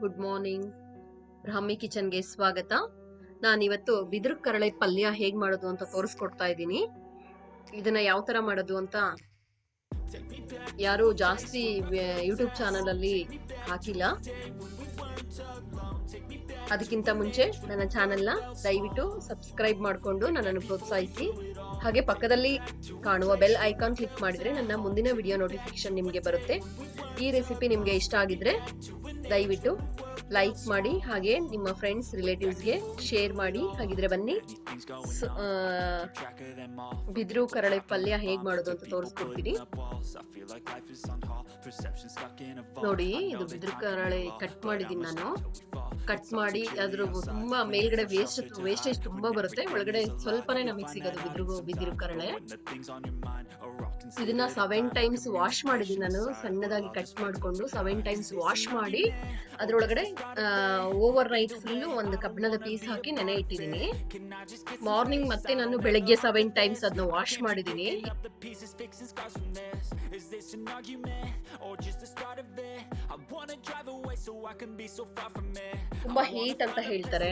Good morning. ಬ್ರಾಹ್ಮಿ ಕಿಚನ್ಗೆ ಸ್ವಾಗತ. ನಾನಿವತ್ತು ಬಿದಿರು ಕರಳೆ ಪಲ್ಯ ಹೇಗ್ ಮಾಡೋದು ಅಂತ ತೋರಿಸ್ಕೊಡ್ತಾ ಇದ್ದೀನಿ. ಇದನ್ನ ಯಾವ ತರ ಮಾಡೋದು ಅಂತ ಯಾರು ಜಾಸ್ತಿ ಯೂಟ್ಯೂಬ್ ಚಾನಲ್ ಅಲ್ಲಿ ಹಾಕಿಲ್ಲ. ಅದಕ್ಕಿಂತ ಮುಂಚೆ ನನ್ನ ಚಾನೆಲ್ನ ದಯವಿಟ್ಟು ಸಬ್ಸ್ಕ್ರೈಬ್ ಮಾಡಿಕೊಂಡು ನನ್ನನ್ನು ಪ್ರೋತ್ಸಾಹಿಸಿ. ಹಾಗೆ ಪಕ್ಕದಲ್ಲಿ ಕಾಣುವ ಬೆಲ್ ಐಕಾನ್ ಕ್ಲಿಕ್ ಮಾಡಿದ್ರೆ ನನ್ನ ಮುಂದಿನ ವಿಡಿಯೋ ನೋಟಿಫಿಕೇಶನ್ ನಿಮಗೆ ಬರುತ್ತೆ. ಈ ರೆಸಿಪಿ ನಿಮಗೆ ಇಷ್ಟ ಆಗಿದ್ರೆ ದಯವಿಟ್ಟು ಲೈಕ್ ಮಾಡಿ, ಹಾಗೆ ನಿಮ್ಮ ಫ್ರೆಂಡ್ಸ್ ರಿಲೇಟಿವ್ಸ್ಗೆ ಶೇರ್ ಮಾಡಿ. ಹಾಗಿದ್ರೆ ಬನ್ನಿ ಬಿದಿರು ಕರಳೆ ಪಲ್ಯ ಹೇಗ್ ಮಾಡೋದು ಅಂತ ತೋರಿಸ್ಕೊಡ್ತೀನಿ. ನೋಡಿ, ಇದು ಬಿದಿರು ಕರಳೆ ಕಟ್ ಮಾಡಿದೀನಿ ನಾನು. ಕಟ್ ಮಾಡಿ ಅದ್ರ ತುಂಬಾ ಮೇಲ್ಗಡೆ ವೇಸ್ಟೇಜ್ ತುಂಬಾ ಬರುತ್ತೆ, ಒಳಗಡೆ ಸ್ವಲ್ಪನೇ ನಮಗೆ ಸಿಗೋದು ಬಿದಿರು ಕರಳೆ. ಇದನ್ನ 7 ಟೈಮ್ಸ್ ವಾಶ್ ಮಾಡಿದೀನಿ ನಾನು. ಸಣ್ಣದಾಗಿ ಕಟ್ ಮಾಡ್ಕೊಂಡು 7 ಟೈಮ್ಸ್ ವಾಶ್ ಮಾಡಿ ಅದ್ರೊಳಗಡೆ ಓವರ್ ನೈಟ್ ಫುಲ್ಲು ಒಂದು ಕಬ್ಬಿಣದ ಪೀಸ್ ಹಾಕಿ ನೆನೆ ಇಟ್ಟಿದ್ದೀನಿ. ಮಾರ್ನಿಂಗ್ ಮತ್ತೆ ನಾನು ಬೆಳಗ್ಗೆ 7 ಟೈಮ್ಸ್ ಅದನ್ನ ವಾಶ್ ಮಾಡಿದೀನಿ. ತುಂಬಾ ಹೀಟ್ ಅಂತ ಹೇಳ್ತಾರೆ.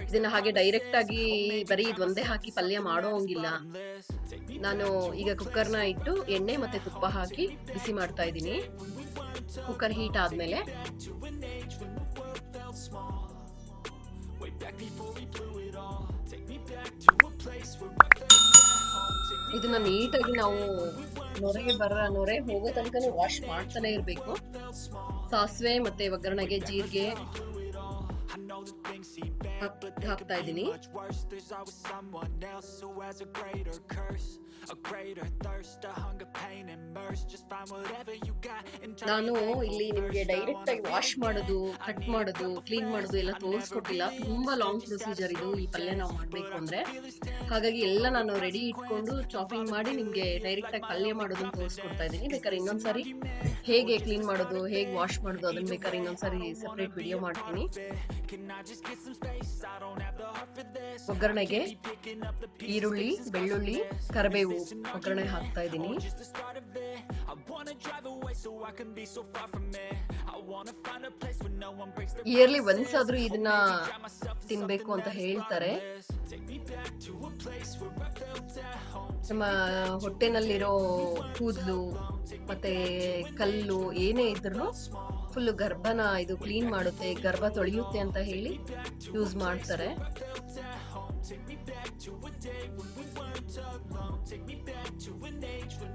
ಇದನ್ನ ಹಾಗೆ ಡೈರೆಕ್ಟ್ ಆಗಿ ಬರೀ ಇದೊಂದೇ ಹಾಕಿ ಪಲ್ಯ ಮಾಡೋ ಹಂಗಿಲ್ಲ. ನಾನು ಈಗ ಕುಕ್ಕರ್ನ ಇಟ್ಟು ಎಣ್ಣೆ ಮತ್ತೆ ತುಪ್ಪ ಹಾಕಿ ಬಿಸಿ ಮಾಡ್ತಾ ಇದ್ದೀನಿ. ಕುಕ್ಕರ್ ಹೀಟ್ ಆದ್ಮೇಲೆ ಇದನ್ನ ನೀಟಾಗಿ ನಾವು ನೊರೆ ಹೋಗೋ ತನಕ ವಾಶ್ ಮಾಡ್ತಾನೆ ಇರ್ಬೇಕು. ಸಾಸಿವೆ ಮತ್ತೆ ಒಗ್ಗರಣೆಗೆ ಜೀರಿಗೆ ಹಾಕ್ತಾ ಇದ್ದೀನಿ. ನಾನು ಇಲ್ಲಿ ನಿಮ್ಗೆ ಡೈರೆಕ್ಟ್ ಆಗಿ ವಾಶ್ ಮಾಡೋದು, ಕಟ್ ಮಾಡೋದು, ಕ್ಲೀನ್ ಮಾಡೋದು ಎಲ್ಲ ತೋರಿಸ್ಕೊಟ್ಟಿಲ್ಲ. ತುಂಬಾ ಲಾಂಗ್ ಪ್ರೊಸೀಜರ್ ಇದು, ಈ ಪಲ್ಯ ನಾವು ಮಾಡ್ಬೇಕು ಅಂದ್ರೆ. ಹಾಗಾಗಿ ಎಲ್ಲ ನಾನು ರೆಡಿ ಇಟ್ಕೊಂಡು ಚಾಪಿಂಗ್ ಮಾಡಿ ನಿಮ್ಗೆ ಡೈರೆಕ್ಟ್ ಆಗಿ ಪಲ್ಯ ಮಾಡೋದನ್ನ ತೋರಿಸ್ಕೊಡ್ತಾ ಇದ್ದೀನಿ. ಬೇಕಾದ್ರೆ ಇನ್ನೊಂದ್ಸರಿ ಹೇಗೆ ಕ್ಲೀನ್ ಮಾಡೋದು, ಹೇಗೆ ವಾಶ್ ಮಾಡೋದು ಅದನ್ನ ಬೇಕಾದ್ರೆ ಇನ್ನೊಂದ್ಸರಿ ಸೆಪರೇಟ್ ವಿಡಿಯೋ ಮಾಡ್ತೀನಿ. ಒಗ್ಗರಣೆಗೆ ಈರುಳ್ಳಿ, ಬೆಳ್ಳುಳ್ಳಿ, ಕರಿಬೇವು ಒಗ್ಗರಣೆ ಹಾಕ್ತಾ ಇದ್ದೀನಿ. ಇಯರ್ಲಿ ಒನ್ಸ್ ಆದ್ರೂ ಇದನ್ನ ತಿನ್ಬೇಕು ಅಂತ ಹೇಳ್ತಾರೆ. ನಮ್ಮ ಹೊಟ್ಟೆನಲ್ಲಿರೋ ಕೂದಲು ಮತ್ತೆ ಕಲ್ಲು ಏನೇ ಇದ್ರು ಫುಲ್ ಗರ್ಭನ ಇದು ಕ್ಲೀನ್ ಮಾಡುತ್ತೆ, ಗರ್ಭ ತೊಳೆಯುತ್ತೆ ಅಂತ ಹೇಳಿ ಯೂಸ್ ಮಾಡ್ತಾರೆ.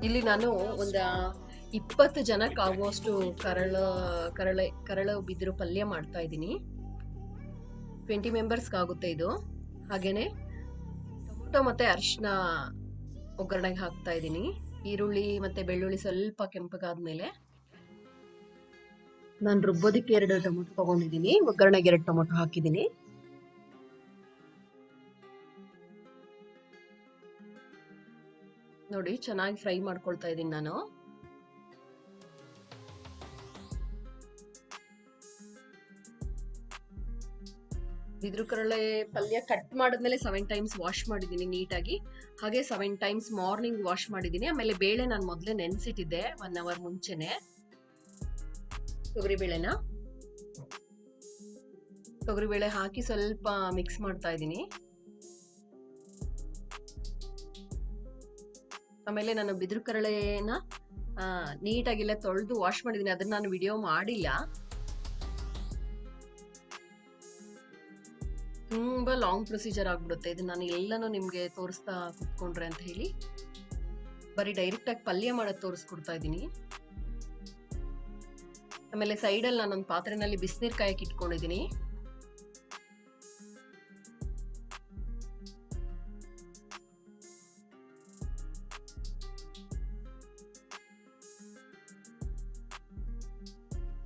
ಇಲ್ಲಿ ನಾನು ಒಂದ 20 ಜನಕ್ಕೆ ಆಗುವಷ್ಟು ಕರಳು ಬಿದಿರು ಪಲ್ಯ ಮಾಡ್ತಾ ಇದ್ದೀನಿ. 20 ಮೆಂಬರ್ಸ್ಗೆ ಆಗುತ್ತೆ ಇದು. ಹಾಗೇನೆ ಟೊಮೊಟೊ ಮತ್ತೆ ಅರಿಶಿನ ಒಗ್ಗರಣೆಗೆ ಹಾಕ್ತಾ ಇದ್ದೀನಿ. ಈರುಳ್ಳಿ ಮತ್ತೆ ಬೆಳ್ಳುಳ್ಳಿ ಸ್ವಲ್ಪ ಕೆಂಪಗಾದ್ಮೇಲೆ ನಾನು ರುಬ್ಬೋದಕ್ಕೆ 2 ಟೊಮೊಟೊ ತಗೊಂಡಿದ್ದೀನಿ. ಒಗ್ಗರಣೆಗೆ 2 ಟೊಮೊಟೊ ಹಾಕಿದ್ದೀನಿ. ನೋಡಿ, ಚೆನ್ನಾಗಿ ಫ್ರೈ ಮಾಡ್ಕೊಳ್ತಾ ಇದ್ದೀನಿ ನಾನು. ಬಿದಿರು ಕರಳೆ ಪಲ್ಯ ಕಟ್ ಮಾಡಿದ್ಮೇಲೆ 7 ಟೈಮ್ಸ್ ವಾಶ್ ಮಾಡಿದ್ದೀನಿ ನೀಟಾಗಿ. ಹಾಗೆ 7 ಟೈಮ್ಸ್ ಮಾರ್ನಿಂಗ್ ವಾಶ್ ಮಾಡಿದ್ದೀನಿ. ಆಮೇಲೆ ಬೇಳೆ ನಾನು ಮೊದಲೇ ನೆನೆಸಿಟ್ಟಿದ್ದೆ 1 ಅವರ್ ಮುಂಚೆನೆ. ತೊಗರಿಬೇಳೆ ಹಾಕಿ ಸ್ವಲ್ಪ ಮಿಕ್ಸ್ ಮಾಡ್ತಾ ಇದ್ದೀನಿ. ಆಮೇಲೆ ನಾನು ಬಿದಿರು ಕರಳೆನ ನೀಟಾಗಿಲ್ಲ ತೊಳೆದು ವಾಶ್ ಮಾಡಿದ್ದೀನಿ. ಅದನ್ನ ನಾನು ವಿಡಿಯೋ ಮಾಡಿಲ್ಲ. ತುಂಬಾ ಲಾಂಗ್ ಪ್ರೊಸೀಜರ್ ಆಗ್ಬಿಡುತ್ತೆ. ಇದನ್ನ ನಾನು ಎಲ್ಲಾನು ನಿಮ್ಗೆ ತೋರಿಸ್ತಾ ಕುತ್ಕೊಂಡ್ರೆ ಅಂತ ಹೇಳಿ ಬರೀ ಡೈರೆಕ್ಟ್ ಆಗಿ ಪಲ್ಯ ಮಾಡೋದು ತೋರಿಸ್ಕೊಡ್ತಾ ಇದ್ದೀನಿ. ಆಮೇಲೆ ಸೈಡಲ್ಲಿ ನಾನೊಂದು ಪಾತ್ರೆನಲ್ಲಿ ಬಿಸಿನೀರು ಕಾಯಕ್ಕೆ ಇಟ್ಕೊಂಡಿದ್ದೀನಿ.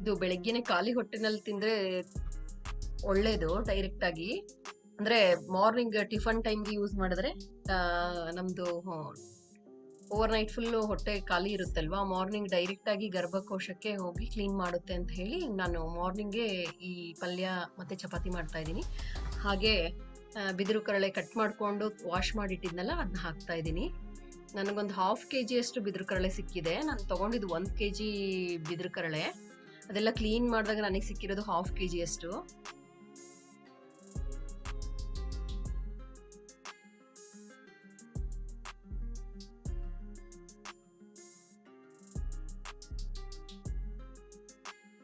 ಇದು ಬೆಳಗ್ಗೆನೆ ಖಾಲಿ ಹೊಟ್ಟೆನಲ್ಲಿ ತಿಂದ್ರೆ ಒಳ್ಳೇದು. ಡೈರೆಕ್ಟ್ ಆಗಿ ಅಂದ್ರೆ ಮಾರ್ನಿಂಗ್ ಟಿಫನ್ ಟೈಮ್ಗೆ ಯೂಸ್ ಮಾಡಿದ್ರೆ ನಮ್ದು ಓವರ್ ನೈಟ್ ಫುಲ್ ಹೊಟ್ಟೆ ಖಾಲಿ ಇರುತ್ತಲ್ವಾ, ಮಾರ್ನಿಂಗ್ ಡೈರೆಕ್ಟ್ ಆಗಿ ಗರ್ಭಕೋಶಕ್ಕೆ ಹೋಗಿ ಕ್ಲೀನ್ ಮಾಡುತ್ತೆ ಅಂತ ಹೇಳಿ ನಾನು ಮಾರ್ನಿಂಗ್ಗೆ ಈ ಪಲ್ಯ ಮತ್ತೆ ಚಪಾತಿ ಮಾಡ್ತಾ ಇದ್ದೀನಿ. ಹಾಗೆ ಬಿದಿರು ಕರಳೆ ಕಟ್ ಮಾಡ್ಕೊಂಡು ವಾಶ್ ಮಾಡಿಟ್ಟಿದ್ನಲ್ಲ ಅದನ್ನ ಹಾಕ್ತಾ ಇದ್ದೀನಿ. ನನಗೊಂದು 1/2 kg ಅಷ್ಟು ಬಿದಿರು ಕರಳೆ ಸಿಕ್ಕಿದೆ. ನಾನು ತಗೊಂಡಿದ್ದು 1 kg ಬಿದಿರು ಕರಳೆ. ಅದೆಲ್ಲ ಕ್ಲೀನ್ ಮಾಡಿದಾಗ ನನಗೆ ಸಿಕ್ಕಿರೋದು 1/2 kg ಅಷ್ಟು.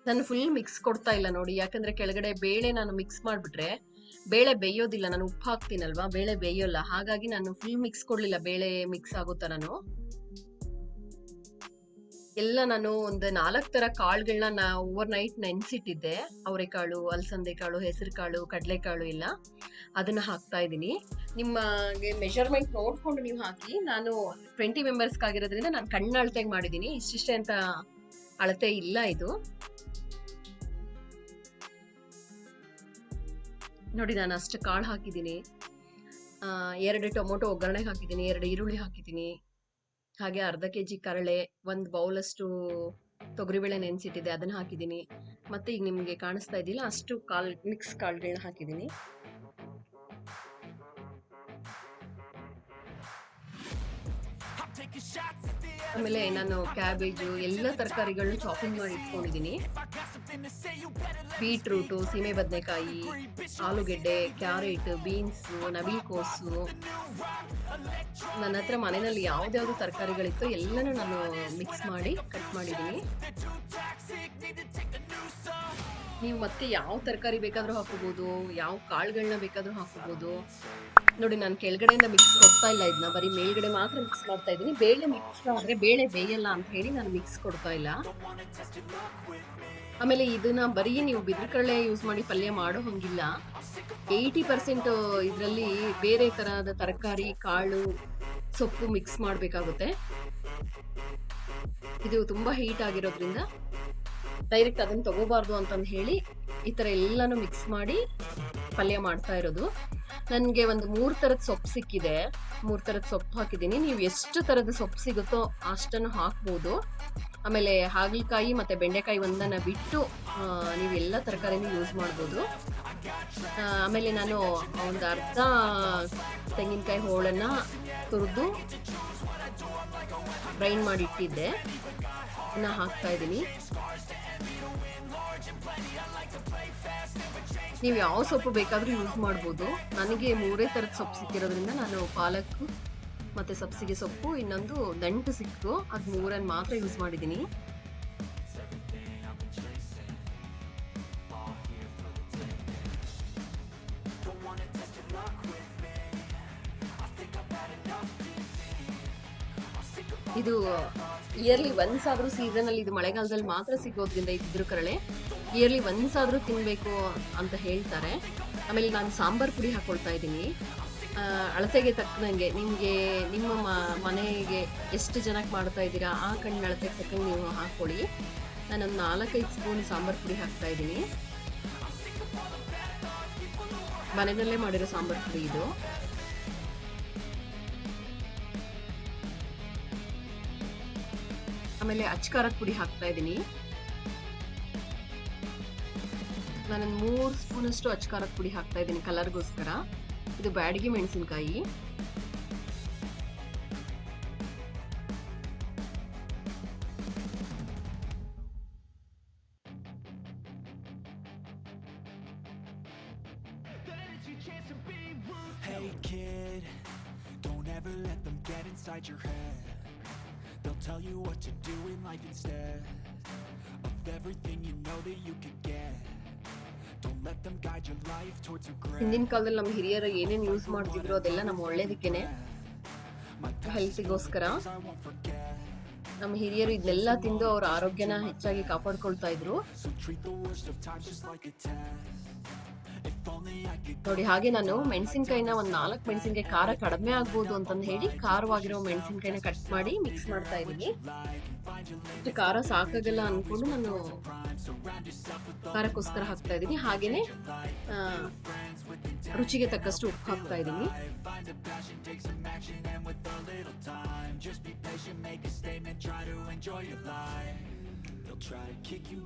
ನಾನು ಫುಲ್ ಮಿಕ್ಸ್ ಕೊಡ್ತಾ ಇಲ್ಲ ನೋಡಿ, ಯಾಕಂದ್ರೆ ಕೆಳಗಡೆ ಬೇಳೆ ನಾನು ಮಿಕ್ಸ್ ಮಾಡಿಬಿಟ್ರೆ ಬೇಳೆ ಬೇಯೋದಿಲ್ಲ. ನಾನು ಉಪ್ಪು ಹಾಕ್ತೀನಲ್ವಾ, ಬೇಳೆ ಬೇಯೋಲ್ಲ. ಹಾಗಾಗಿ ನಾನು ಫುಲ್ ಮಿಕ್ಸ್ ಕೊಡ್ಲಿಲ್ಲ, ಬೇಳೆ ಮಿಕ್ಸ್ ಆಗೋ ಥರನು. ಎಲ್ಲ ನಾನು ಒಂದು 4 ತರ ಕಾಳುಗಳನ್ನ ಓವರ್ ನೈಟ್ ನೆನೆಸಿಟ್ಟಿದ್ದೆ. ಅವರೆಕಾಳು, ಅಲಸಂದೆ ಕಾಳು, ಹೆಸರು ಕಾಳು, ಕಡಲೆಕಾಳು ಎಲ್ಲ ಅದನ್ನ ಹಾಕ್ತಾ ಇದ್ದೀನಿ. ನಿಮಗೆ ಮೆಷರ್ಮೆಂಟ್ ನೋಡ್ಕೊಂಡು ನೀವು ಹಾಕಿ. ನಾನು 20 ಮೆಂಬರ್ಸ್ಗೆ ಆಗಿರೋದ್ರಿಂದ ನಾನು ಕಣ್ಣು ಅಳತೆಗೆ ಮಾಡಿದ್ದೀನಿ. ಇಷ್ಟಿಷ್ಟೇ ಅಂತ ಅಳತೆ ಇಲ್ಲ ಇದು. ನೋಡಿ, ನಾನು ಅಷ್ಟು ಕಾಳು ಹಾಕಿದ್ದೀನಿ. 2 ಟೊಮೊಟೊ ಒಗ್ಗರಣೆಗೆ ಹಾಕಿದ್ದೀನಿ, 2 ಈರುಳ್ಳಿ ಹಾಕಿದ್ದೀನಿ, ಹಾಗೆ ಅರ್ಧ kg ಕರಳೆ, 1 ಬೌಲಷ್ಟು ತೊಗರಿಬೇಳೆ ನೆನೆಸಿಟ್ಟಿದ್ದೆ ಅದನ್ನ ಹಾಕಿದ್ದೀನಿ. ಮತ್ತೆ ಈಗ ನಿಮಗೆ ಕಾಣಿಸ್ತಾ ಇದೆಯಲ್ಲ ಅಷ್ಟು ಮಿಕ್ಸ್ ಕಾಳುಗಳನ್ನ ಹಾಕಿದ್ದೀನಿ. ಆಮೇಲೆ ನಾನು ಕ್ಯಾಬೇಜು ಎಲ್ಲ ತರಕಾರಿಗಳನ್ನ ಚಾಪಿಂಗ್ ಮಾಡಿ ಇಟ್ಕೊಂಡಿದ್ದೀನಿ. ಬೀಟ್ರೂಟು, ಸೀಮೆ ಬದನೆಕಾಯಿ, ಆಲೂಗೆಡ್ಡೆ, ಕ್ಯಾರೆಟ್, ಬೀನ್ಸು, ನವಿಲುಕೋಸು, ನನ್ನ ಹತ್ರ ಮನೆಯಲ್ಲಿ ಯಾವ್ದ್ಯಾವ್ದು ತರಕಾರಿಗಳಿತ್ತು ಎಲ್ಲನೂ ನಾನು ಮಿಕ್ಸ್ ಮಾಡಿ ಕಟ್ ಮಾಡಿದ್ದೀನಿ. ನೀವು ಮತ್ತೆ ಯಾವ ತರಕಾರಿ ಬೇಕಾದ್ರೂ ಹಾಕೋಬಹುದು, ಯಾವ ಕಾಳುಗಳನ್ನ ಬೇಕಾದ್ರೂ ಹಾಕೋಬಹುದು. ನೋಡಿ, ನಾನು ಕೆಳಗಡೆಯಿಂದ ಮಿಕ್ಸ್ ಕೊಡ್ತಾ ಇಲ್ಲ, ಇದನ್ನ ಬರೀ ಮೇಲ್ಗಡೆ ಮಾತ್ರ ಮಿಕ್ಸ್ ಮಾಡ್ತಾ ಇದ್ದೀನಿ. ಬೇಳೆ ಮಿಕ್ಸ್ ಆದ್ರೆ ಬೇಳೆ ಬೇಯಲ್ಲ ಅಂತ ಹೇಳಿ ನಾನು ಮಿಕ್ಸ್ ಕೊಡ್ತಾ ಇಲ್ಲ. ಆಮೇಲೆ ಇದನ್ನ ಬರೀ ನೀವು ಬಿದಿರುಕಡಲೆ ಯೂಸ್ ಮಾಡಿ ಪಲ್ಯ ಮಾಡೋ ಹಂಗಿಲ್ಲ. 80% ಇದರಲ್ಲಿ ಬೇರೆ ತರಹದ ತರಕಾರಿ, ಕಾಳು, ಸೊಪ್ಪು ಮಿಕ್ಸ್ ಮಾಡಬೇಕಾಗುತ್ತೆ. ಇದು ತುಂಬಾ ಹೀಟ್ ಆಗಿರೋದ್ರಿಂದ ಡೈರೆಕ್ಟ್ ಅದನ್ನ ತಗೋಬಾರ್ದು ಅಂತಂದು ಹೇಳಿ ಈ ತರ ಎಲ್ಲಾನು ಮಿಕ್ಸ್ ಮಾಡಿ ಪಲ್ಯ ಮಾಡ್ತಾ ಇರೋದು. ನನಗೆ ಒಂದು 3 ತರದ ಸೊಪ್ಪು ಸಿಕ್ಕಿದೆ, 3 ತರದ ಸೊಪ್ಪು ಹಾಕಿದ್ದೀನಿ. ನೀವು ಎಷ್ಟು ತರದ ಸೊಪ್ಪು ಸಿಗುತ್ತೋ ಅಷ್ಟನ್ನು ಹಾಕ್ಬೋದು. ಆಮೇಲೆ ಹಾಗಲಕಾಯಿ ಮತ್ತೆ ಬೆಂಡೆಕಾಯಿ ಒಂದನ್ನ ಬಿಟ್ಟು ನೀವು ಎಲ್ಲ ತರಕಾರಿನೂ ಯೂಸ್ ಮಾಡ್ಬೋದು. ಆಮೇಲೆ ನಾನು ಒಂದು ಅರ್ಧ ತೆಂಗಿನಕಾಯಿ ಹೋಳನ್ನ ತುರಿದು ಗ್ರೈಂಡ್ ಮಾಡಿ ಇಟ್ಟಿದ್ದೆ, ಅದನ್ನ ಹಾಕ್ತಾ ಇದ್ದೀನಿ. ನೀವು ಯಾವ ಸೊಪ್ಪು ಬೇಕಾದ್ರೂ ಯೂಸ್ ಮಾಡ್ಬೋದು. ನನಗೆ 3 ತರದ ಸೊಪ್ಪು ಸಿಕ್ಕಿರೋದ್ರಿಂದ ನಾನು ಪಾಲಕ್ ಮತ್ತೆ ಸಬ್ಸಿಗೆ ಸೊಪ್ಪು, ಇನ್ನೊಂದು ದಂಟು ಸಿಕ್ತು, ಅದು 3 ಮಾತ್ರ ಯೂಸ್ ಮಾಡಿದ್ದೀನಿ. ಇದು ಇಯರ್ಲಿ ಒನ್ಸ್ ಆದ್ರೂ ಸೀಸನ್ ಅಲ್ಲಿ, ಇದು ಮಳೆಗಾಲದಲ್ಲಿ ಮಾತ್ರ ಸಿಗೋದ್ರಿಂದ ಇದ್ರ ಕರಳೆ ಇಯರ್ಲಿ ಒನ್ಸ್ ಆದ್ರೂ ತಿನ್ಬೇಕು ಅಂತ ಹೇಳ್ತಾರೆ. ಆಮೇಲೆ ನಾನು ಸಾಂಬಾರ್ ಪುಡಿ ಹಾಕೊಳ್ತಾ ಇದ್ದೀನಿ. ಅಳತೆಗೆ ತಕ್ಕನಂಗೆ ನಿಮಗೆ ನಿಮ್ಮ ಮನೆಗೆ ಎಷ್ಟು ಜನಕ್ಕೆ ಮಾಡ್ತಾ ಇದ್ದೀರಾ ಆ ಕಣ್ಣಿನ ಅಳತೆಗೆ ತಕ್ಕಂಗೆ ನೀವು ಹಾಕೊಳ್ಳಿ. ನಾನೊಂದು 4-5 ಸ್ಪೂನ್ ಸಾಂಬಾರ್ ಪುಡಿ ಹಾಕ್ತಾ ಇದ್ದೀನಿ. ಮನೆಯಲ್ಲೇ ಮಾಡಿರೋ ಸಾಂಬಾರ್ ಪುಡಿ ಇದು. ಆಮೇಲೆ ಅಚ್ಕಾರದ ಪುಡಿ ಹಾಕ್ತಾ ಇದ್ದೀನಿ. ನಾನೊಂದು 3 ಸ್ಪೂನ್ ಅಷ್ಟು ಅಚ್ಕಾರದ ಪುಡಿ ಹಾಕ್ತಾ ಇದ್ದೀನಿ ಕಲರ್ಗೋಸ್ಕರ. ಇದು ಬ್ಯಾಡಗಿ ಮೆಣಸಿನಕಾಯಿ. Hey kid, don't ever let them get inside your head. They'll tell you what to do in life instead of everything you know that you could get. Don't let them guide your life towards regret. ಹಿಂದಿನ ಕಾಲದಲ್ಲಿ ನಮ್ಮ ಹಿರಿಯರು ಏನೇನು use ಮಾಡ್ತಿದ್ರು ಅದೆಲ್ಲ ನಮ್ಮ ಒಳ್ಳೇದಕ್ಕೇನೆ, ಹೆಲ್ತಿಗೋಸ್ಕರ. ನಮ್ಮ ಹಿರಿಯರು ಇದನ್ನೆಲ್ಲ ತಿಂದು ಅವ್ರ ಆರೋಗ್ಯನ ಹೆಚ್ಚಾಗಿ ಕಾಪಾಡ್ಕೊಳ್ತಾ ಇದ್ರು. ನೋಡಿ, ಹಾಗೆ ನಾನು ಮೆಣಸಿನ್ಕಾಯಿನ ಒಂದು 4 ಮೆಣಸಿನ್ಕಾಯಿ ಖಾರ ಕಡಿಮೆ ಆಗ್ಬೋದು ಅಂತಂದು ಹೇಳಿ ಖಾರವಾಗಿರೋ ಮೆಣಸಿನ್ಕಾಯಿನ ಕಟ್ ಮಾಡಿ ಮಿಕ್ಸ್ ಮಾಡ್ತಾ ಇದ್ದೀನಿ. ಇಷ್ಟು ಖಾರ ಸಾಕಾಗಲ್ಲ ಅನ್ಕೊಂಡು ನಾನು ಖಾರಕ್ಕೋಸ್ಕರ ಹಾಕ್ತಾ ಇದ್ದೀನಿ. ಹಾಗೇನೆ ರುಚಿಗೆ ತಕ್ಕಷ್ಟು ಉಪ್ಪು ಹಾಕ್ತಾ ಇದ್ದೀನಿ.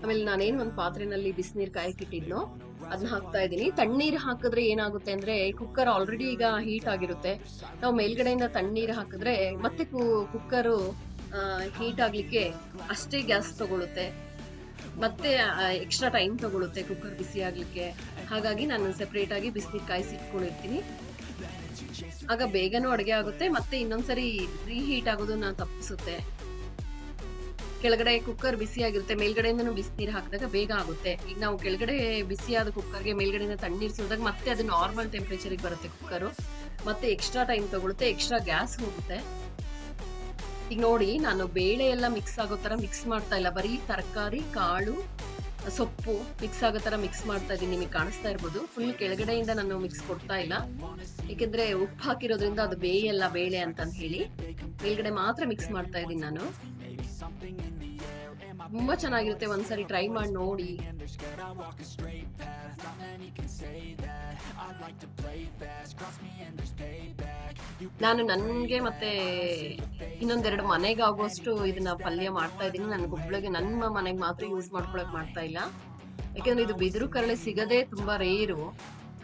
ಆಮೇಲೆ ನಾನೇನು ಒಂದು ಪಾತ್ರೆನಲ್ಲಿ ಬಿಸಿನೀರು ಕಾಯಕ್ಕಿಟ್ಟಿದ್ನೋ ಅದನ್ನ ಹಾಕ್ತಾ ಇದ್ದೀನಿ. ತಣ್ಣೀರು ಹಾಕಿದ್ರೆ ಏನಾಗುತ್ತೆ ಅಂದ್ರೆ, ಕುಕ್ಕರ್ ಆಲ್ರೆಡಿ ಈಗ ಹೀಟ್ ಆಗಿರುತ್ತೆ. ನಾವು ಮೇಲ್ಗಡೆಯಿಂದ ತಣ್ಣೀರು ಹಾಕಿದ್ರೆ ಮತ್ತೆ ಕುಕ್ಕರು ಹೀಟ್ ಆಗ್ಲಿಕ್ಕೆ ಅಷ್ಟೇ ಗ್ಯಾಸ್ ತಗೊಳುತ್ತೆ. ಮತ್ತೆ ಎಕ್ಸ್ಟ್ರಾ ಟೈಮ್ ತಗೊಳುತ್ತೆ ಕುಕ್ಕರ್ ಬಿಸಿ ಆಗ್ಲಿಕ್ಕೆ. ಹಾಗಾಗಿ ನಾನು ಸೆಪರೇಟ್ ಆಗಿ ಬಿಸಿನೀರು ಕಾಯಿಸಿ ಇಟ್ಕೊಂಡಿರ್ತೀನಿ. ಆಗ ಬೇಗನೂ ಅಡುಗೆ ಆಗುತ್ತೆ, ಮತ್ತೆ ಇನ್ನೊಂದ್ಸರಿ ರೀಹೀಟ್ ಆಗೋದನ್ನ ತಪ್ಪಿಸುತ್ತೆ. ಕೆಳಗಡೆ ಕುಕ್ಕರ್ ಬಿಸಿ ಆಗಿರುತ್ತೆ, ಮೇಲ್ಗಡೆಯಿಂದನೂ ಬಿಸಿನೀರು ಹಾಕಿದಾಗ ಬೇಗ ಆಗುತ್ತೆ. ಈಗ ನಾವು ಕೆಳಗಡೆ ಬಿಸಿಯಾದ ಕುಕ್ಕರ್ಗೆ ಮೇಲ್ಗಡೆಯಿಂದ ತಣ್ಣೀರು ಸುರಿದಾಗ ಮತ್ತೆ ಅದು ನಾರ್ಮಲ್ ಟೆಂಪರೇಚರ್ಗೆ ಬರುತ್ತೆ ಕುಕ್ಕರು. ಮತ್ತೆ ಎಕ್ಸ್ಟ್ರಾ ಟೈಮ್ ತಗೊಳುತ್ತೆ, ಎಕ್ಸ್ಟ್ರಾ ಗ್ಯಾಸ್ ಹೋಗುತ್ತೆ. ಈಗ ನೋಡಿ, ನಾನು ಬೇಳೆ ಎಲ್ಲ ಮಿಕ್ಸ್ ಆಗೋ ತರ ಮಿಕ್ಸ್ ಮಾಡ್ತಾ ಇಲ್ಲ, ಬರೀ ತರಕಾರಿ, ಕಾಳು, ಸೊಪ್ಪು ಮಿಕ್ಸ್ ಆಗೋ ತರ ಮಿಕ್ಸ್ ಮಾಡ್ತಾ ಇದ್ದೀನಿ. ನಿಮಗೆ ಕಾಣಿಸ್ತಾ ಇರ್ಬೋದು, ಫುಲ್ ಕೆಳಗಡೆಯಿಂದ ನಾನು ಮಿಕ್ಸ್ ಕೊಡ್ತಾ ಇಲ್ಲ, ಏಕೆಂದ್ರೆ ಉಪ್ಪು ಹಾಕಿರೋದ್ರಿಂದ ಅದು ಬೇಯಲ್ಲ ಬೇಳೆ ಅಂತಂದು ಹೇಳಿ. ಮೇಲ್ಗಡೆ ಮಾತ್ರ ಮಿಕ್ಸ್ ಮಾಡ್ತಾ ಇದ್ದೀನಿ ನಾನು. ತುಂಬಾ ಚೆನ್ನಾಗಿರುತ್ತೆ, ಒಂದ್ಸರಿ ಟ್ರೈ ಮಾಡಿ ನೋಡಿ. ನಾನು ನನ್ಗೆ ಮತ್ತೆ ಇನ್ನೊಂದೆರಡು ಮನೆಗೆ ಆಗುವಷ್ಟು ಇದನ್ನ ಪಲ್ಯ ಮಾಡ್ತಾ ಇದ್ದೀನಿ. ನನ್ಗೊಬ್ಳಿಗೆ ನನ್ನ ಮನೆಗೆ ಮಾತ್ರ ಯೂಸ್ ಮಾಡ್ಕೊಳಕ್ ಮಾಡ್ತಾ ಇಲ್ಲ, ಯಾಕಂದ್ರೆ ಇದು ಬಿದಿರು ಕರಳೆ ಸಿಗದೆ ತುಂಬಾ ರೇರು.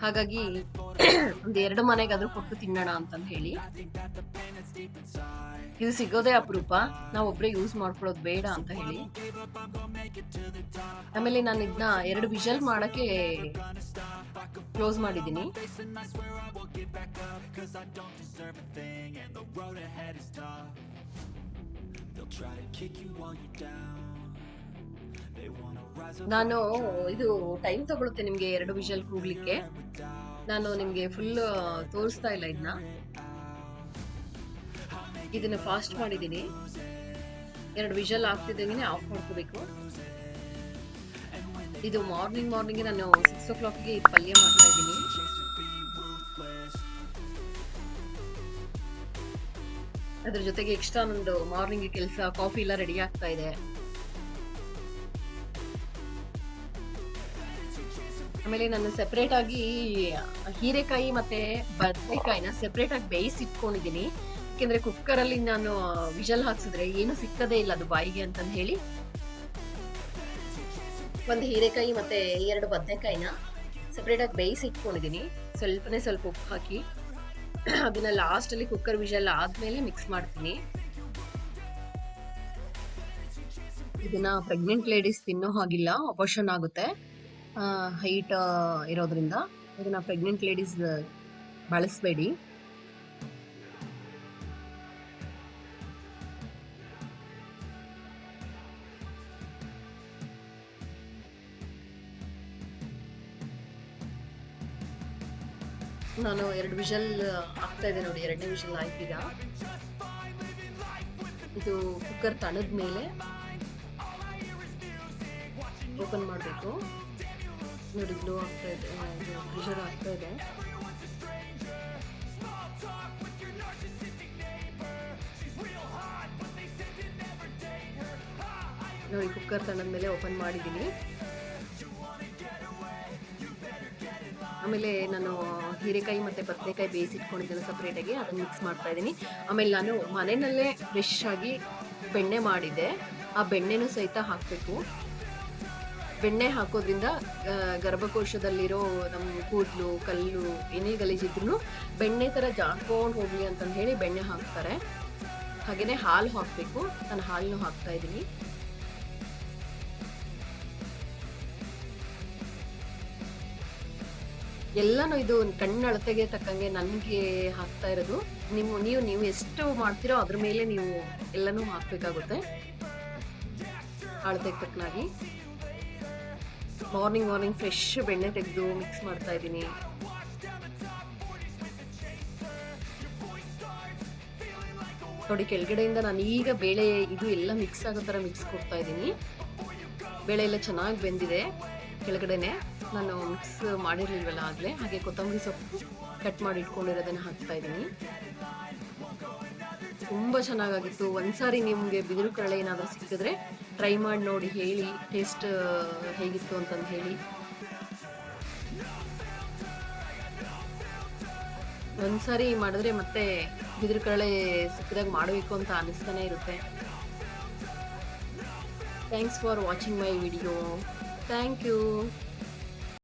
ಹಾಗಾಗಿ ಒಂದ್ 2 ಮನೆಗಾದ್ರೂ ಕೊಟ್ಟು ತಿನ್ನೋಣ ಅಂತಂದು ಹೇಳಿ. ಇದು ಸಿಗೋದೇ ಅಪರೂಪ, ನಾವು ಒಬ್ರೇ ಯೂಸ್ ಮಾಡ್ಕೊಳ್ಳೋದು ಬೇಡ ಅಂತ ಹೇಳಿ. ಆಮೇಲೆ ನಾನು ಇದನ್ನ 2 ವಿಷಲ್ ಮಾಡಕ್ಕೆ ಕ್ಲೋಸ್ ಮಾಡಿದ್ದೀನಿ. ನಾನು ಇದು ಟೈಮ್ ತಗೊಳುತ್ತೆ ನಿಮ್ಗೆ 2 ವಿಷಲ್ ಕೂಗ್ಲಿಕ್ಕೆ. ನಾನು ನಿಮ್ಗೆ ಫುಲ್ ತೋರಿಸ್ತಾ ಇಲ್ಲ ಇದನ್ನ ಫಾಸ್ಟ್ ಮಾಡಿದ್ದೀನಿ. 2 ವಿಷಲ್ ಆಗ್ತಿದ್ದಂಗೆ ಆಫ್ ಮಾಡ್ಕೋಬೇಕು. ಇದು ಮಾರ್ನಿಂಗ್ ನಾನು 6 o'clock ಪಲ್ಯ ಮಾಡ್ತಾ ಇದ್ದೀನಿ. ಅದ್ರ ಜೊತೆಗೆ ಎಕ್ಸ್ಟ್ರಾ ನಂದು ಮಾರ್ನಿಂಗ್ ಕೆಲಸ, ಕಾಫಿ ಎಲ್ಲ ರೆಡಿ ಆಗ್ತಾ ಇದೆ. ಆಮೇಲೆ ನಾನು ಸೆಪರೇಟ್ ಆಗಿ ಹೀರೆಕಾಯಿ ಮತ್ತೆ ಬದನೆಕಾಯಿನ ಸೆಪರೇಟ್ ಆಗಿ ಬೇಯಿಸಿ ಇಟ್ಕೊಂಡಿದ್ದೀನಿ. ಯಾಕೆಂದ್ರೆ ಕುಕ್ಕರ್ ಅಲ್ಲಿ ನಾನು ವಿಷಲ್ ಹಾಕ್ಸಿದ್ರೆ ಏನು ಸಿಕ್ಕದೇ ಇಲ್ಲ ಅದು ಬಾಯಿಗೆ ಅಂತಂದು ಹೇಳಿ. ಒಂದು ಹೀರೆಕಾಯಿ ಮತ್ತೆ 2 ಬದನೆಕಾಯಿನ ಸೆಪರೇಟ್ ಆಗಿ ಬೇಯಿಸಿ ಇಟ್ಕೊಂಡಿದ್ದೀನಿ. ಸ್ವಲ್ಪ ಉಪ್ಪು ಹಾಕಿ ಅದನ್ನ ಲಾಸ್ಟ್ ಅಲ್ಲಿ ಕುಕ್ಕರ್ ವಿಷಲ್ ಆದ್ಮೇಲೆ ಮಿಕ್ಸ್ ಮಾಡ್ತೀನಿ. ಇದನ್ನ ಪ್ರೆಗ್ನೆಂಟ್ ಲೇಡೀಸ್ ತಿನ್ನೋ ಹಾಗಿಲ್ಲ, ಅಬಾರ್ಷನ್ ಆಗುತ್ತೆ ಹೈಟ್ ಇರೋದ್ರಿಂದ. ಇದನ್ನ ಪ್ರೆಗ್ನೆಂಟ್ ಲೇಡೀಸ್ ಬಳಸಬೇಡಿ. ನಾನು 2 ವಿಷಲ್ ಆಗ್ತಾ ಇದೆ ನೋಡಿ, 2ನೇ ವಿಷಲ್ ಆಯ್ತೀಗ. ಇದು ಕುಕ್ಕರ್ ತಣದ ಮೇಲೆ ಓಪನ್ ಮಾಡಬೇಕು. ನೋಡಿ, ಗ್ಲೋ ಆಗ್ತಾ ಇದೆ, ಪ್ರೆಷರ್ ಆಗ್ತಾ ಇದೆ. ನೋಡಿ, ಕುಕ್ಕರ್ ತಣದ ಮೇಲೆ ಓಪನ್ ಮಾಡಿದ್ದೀನಿ. ಆಮೇಲೆ ನಾನು ಹೀರೆಕಾಯಿ ಮತ್ತೆ ಬದನೆಕಾಯಿ ಬೇಯಿಸಿಟ್ಕೊಂಡಿದ್ದೇನೆ ಸಪ್ರೇಟಾಗಿ, ಅದನ್ನ ಮಿಕ್ಸ್ ಮಾಡ್ತಾ ಇದ್ದೀನಿ. ಆಮೇಲೆ ನಾನು ಮನೆಯಲ್ಲೇ ಫ್ರೆಶ್ ಆಗಿ ಬೆಣ್ಣೆ ಮಾಡಿದ್ದೆ, ಆ ಬೆಣ್ಣೆನೂ ಸಹಿತ ಹಾಕಬೇಕು. ಬೆಣ್ಣೆ ಹಾಕೋದ್ರಿಂದ ಗರ್ಭಕೋಶದಲ್ಲಿರೋ ನಮ್ಮ ಕೂದಲು, ಕಲ್ಲು, ಏನೇ ಗಲೀಜಿದ್ರು ಬೆಣ್ಣೆ ಥರ ಜಾರ್ಕೊಂಡು ಹೋಗ್ಲಿ ಅಂತಂದು ಹೇಳಿ ಬೆಣ್ಣೆ ಹಾಕ್ತಾರೆ. ಹಾಗೆಯೇ ಹಾಲು ಹಾಕಬೇಕು. ನಾನು ಹಾಲನ್ನು ಹಾಕ್ತಾ ಇದ್ದೀನಿ. ಎಲ್ಲಾನು ಇದು ಕಣ್ಣಳತೆಗೆ ತಕ್ಕಂಗೆ ನನಗೆ ಹಾಕ್ತಾ ಇರೋದು. ನೀವು ಎಷ್ಟು ಮಾಡ್ತೀರೋ ಅದ್ರ ಮೇಲೆ ನೀವು ಎಲ್ಲನೂ ಹಾಕ್ಬೇಕಾಗುತ್ತೆ, ಅಳತೆಗೆ ತಕ್ಕನಾಗಿ. ಮಾರ್ನಿಂಗ್ ಫ್ರೆಶ್ ಬೆಣ್ಣೆ ತೆಗೆದು ಮಿಕ್ಸ್ ಮಾಡ್ತಾ ಇದ್ದೀನಿ. ನೋಡಿ, ಕೆಳಗಡೆಯಿಂದ ನಾನು ಈಗ ಬೇಳೆ ಇದು ಎಲ್ಲ ಮಿಕ್ಸ್ ಆಗೋ ಥರ ಮಿಕ್ಸ್ ಕೊಡ್ತಾ ಇದ್ದೀನಿ. ಬೇಳೆ ಎಲ್ಲ ಚೆನ್ನಾಗಿ ಬೆಂದಿದೆ. ಕೆಳಗಡೆನೆ ನಾನು ಮಿಕ್ಸ್ ಮಾಡಿರ್ಲಿಲ್ವಲ್ಲ ಆಗಲೇ, ಹಾಗೆ ಕೊತ್ತಂಬರಿ ಸೊಪ್ಪು ಕಟ್ ಮಾಡಿ ಇಟ್ಕೊಂಡಿರೋದನ್ನ ಹಾಕ್ತಾ ಇದ್ದೀನಿ. ತುಂಬ ಚೆನ್ನಾಗಾಗಿತ್ತು. ಒಂದ್ಸಾರಿ ನಿಮಗೆ ಬಿದಿರು ಕರಳೆ ಏನಾದರೂ ಸಿಕ್ಕಿದ್ರೆ ಟ್ರೈ ಮಾಡಿ ನೋಡಿ, ಹೇಳಿ ಟೇಸ್ಟ್ ಹೇಗಿತ್ತು ಅಂತಂದು ಹೇಳಿ. ಒಂದ್ಸಾರಿ ಮಾಡಿದ್ರೆ ಮತ್ತೆ ಬಿದಿರು ಕರಳೆ ಸಿಕ್ಕಿದಾಗ ಮಾಡಬೇಕು ಅಂತ ಅನಿಸ್ತಾನೆ ಇರುತ್ತೆ. Thanks for watching my video. Thank you.